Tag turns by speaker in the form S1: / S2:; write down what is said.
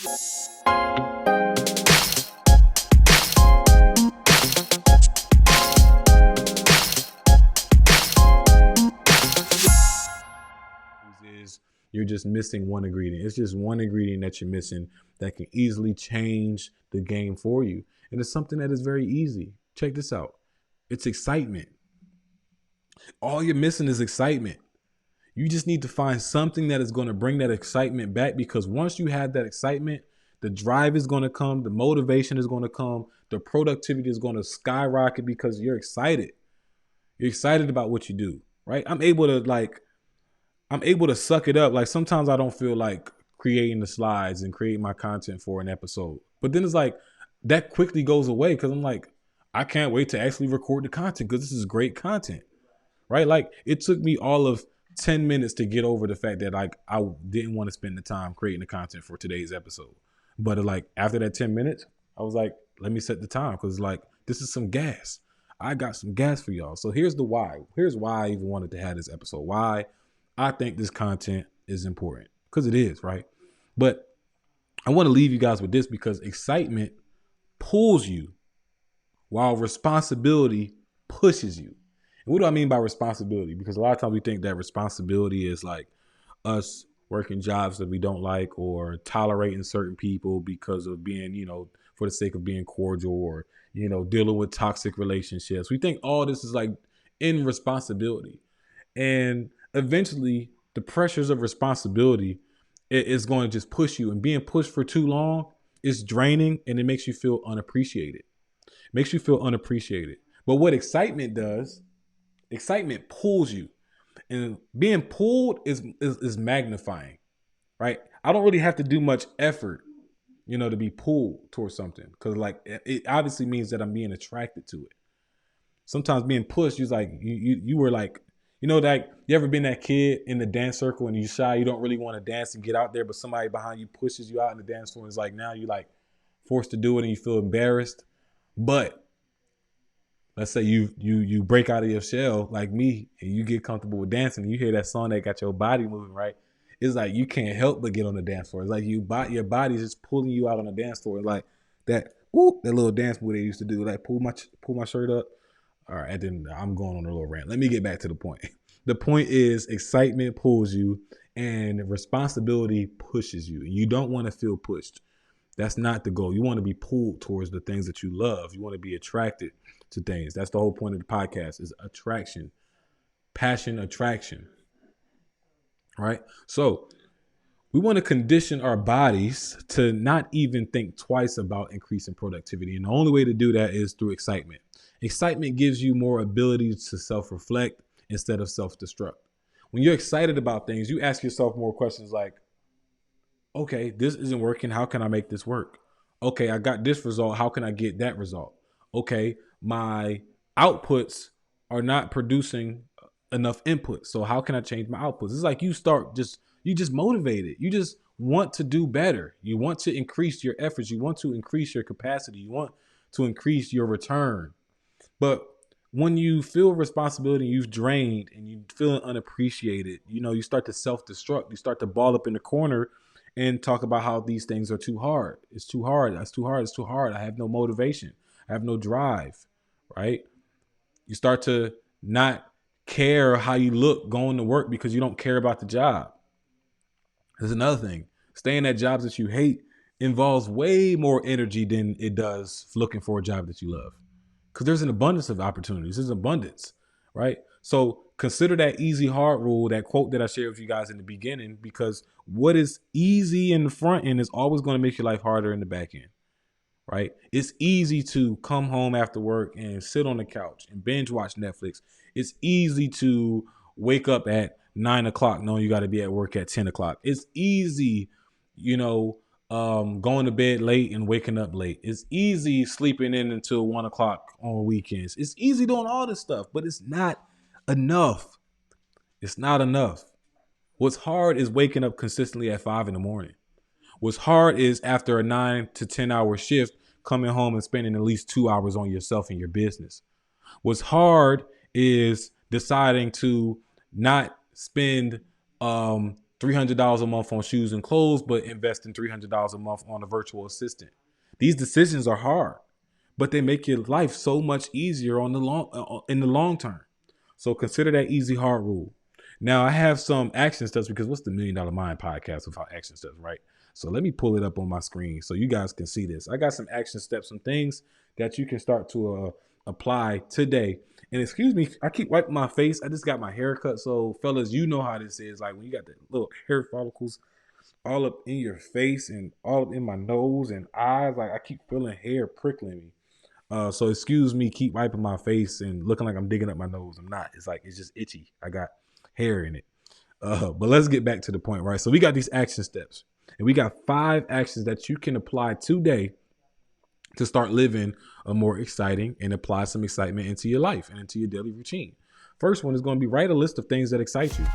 S1: Is you're just missing one ingredient. It's just one ingredient that you're missing that can easily change the game for you. And it's something that is very easy. Check this out. It's excitement. All you're missing is excitement. You just need to find something that is going to bring that excitement back, because once you have that excitement, the drive is going to come, the motivation is going to come, the productivity is going to skyrocket because you're excited. You're excited about what you do, right? I'm able to suck it up. Like sometimes I don't feel like creating the slides and creating my content for an episode. But then it's like that quickly goes away because I'm like, I can't wait to actually record the content because this is great content, right? Like it took me all of 10 minutes to get over the fact that like I didn't want to spend the time creating the content for today's episode. But like after that 10 minutes, I was like, let me set the time because like this is some gas. I got some gas for y'all. So here's the why. Here's why I even wanted to have this episode. Why I think this content is important, because it is, right? But I want to leave you guys with this because excitement pulls you while responsibility pushes you. And what do I mean by responsibility? Because a lot of times we think that responsibility is like us working jobs that we don't like or tolerating certain people because of being, for the sake of being cordial or, dealing with toxic relationships. We think all this is like in responsibility. And eventually the pressures of responsibility is going to just push you, and being pushed for too long is draining and it makes you feel unappreciated. But what excitement does, excitement pulls you, and being pulled is magnifying, right? I don't really have to do much effort, to be pulled towards something, because like it obviously means that I'm being attracted to it. Sometimes being pushed, you like you were like, that you ever been that kid in the dance circle and you shy, you don't really want to dance and get out there, but somebody behind you pushes you out in the dance floor, and it's like now you like forced to do it and you feel embarrassed. But let's say you break out of your shell like me and you get comfortable with dancing and you hear that song that got your body moving, right? It's like you can't help but get on the dance floor. It's like your body's just pulling you out on the dance floor. It's like that little dance move they used to do, like pull my shirt up. All right, and then I'm going on a little rant. Let me get back to the point. The point is excitement pulls you and responsibility pushes you. You don't want to feel pushed. That's not the goal. You want to be pulled towards the things that you love. You want to be attracted to things. That's the whole point of the podcast, is attraction, passion, attraction, right? So we want to condition our bodies to not even think twice about increasing productivity. And the only way to do that is through excitement. Excitement gives you more ability to self-reflect instead of self-destruct. When you're excited about things, you ask yourself more questions like, okay, this isn't working. How can I make this work? Okay, I got this result. How can I get that result? Okay, my outputs are not producing enough input. So how can I change my outputs? It's like you just motivated. You just want to do better. You want to increase your efforts. You want to increase your capacity. You want to increase your return. But when you feel responsibility, you've drained and you feel unappreciated, you start to self-destruct. You start to ball up in the corner and talk about how these things are too hard. It's too hard. That's too hard. It's too hard. I have no motivation. I have no drive, right? You start to not care how you look going to work because you don't care about the job. There's another thing. Staying at jobs that you hate involves way more energy than it does looking for a job that you love. Because there's an abundance of opportunities. There's abundance, right? So consider that easy, hard rule, that quote that I shared with you guys in the beginning, because what is easy in the front end is always going to make your life harder in the back end, right? It's easy to come home after work and sit on the couch and binge watch Netflix. It's easy to wake up at 9 o'clock knowing you got to be at work at 10 o'clock. It's easy, going to bed late and waking up late. It's easy sleeping in until 1 o'clock on weekends. It's easy doing all this stuff, but it's not enough. It's not enough. What's hard is waking up consistently at 5 a.m. What's hard is after a 9 to 10 hour shift, coming home and spending at least 2 hours on yourself and your business. What's hard is deciding to not spend $300 a month on shoes and clothes, but investing $300 a month on a virtual assistant. These decisions are hard, but they make your life so much easier in the long term. So consider that easy hard rule. Now I have some action steps, because what's the $1 Million Mind podcast without action steps, right? So let me pull it up on my screen so you guys can see this. I got some action steps, some things that you can start to apply today. And excuse me, I keep wiping my face. I just got my hair cut. So fellas, you know how this is. Like when you got the little hair follicles all up in your face and all up in my nose and eyes, like I keep feeling hair prickling me. So excuse me, keep wiping my face and looking like I'm digging up my nose. I'm not. It's like, it's just itchy. I got hair in it. But let's get back to the point, right? So we got these action steps, and we got 5 actions that you can apply today to start living a more exciting and apply some excitement into your life and into your daily routine. First one is going to be write a list of things that excite you.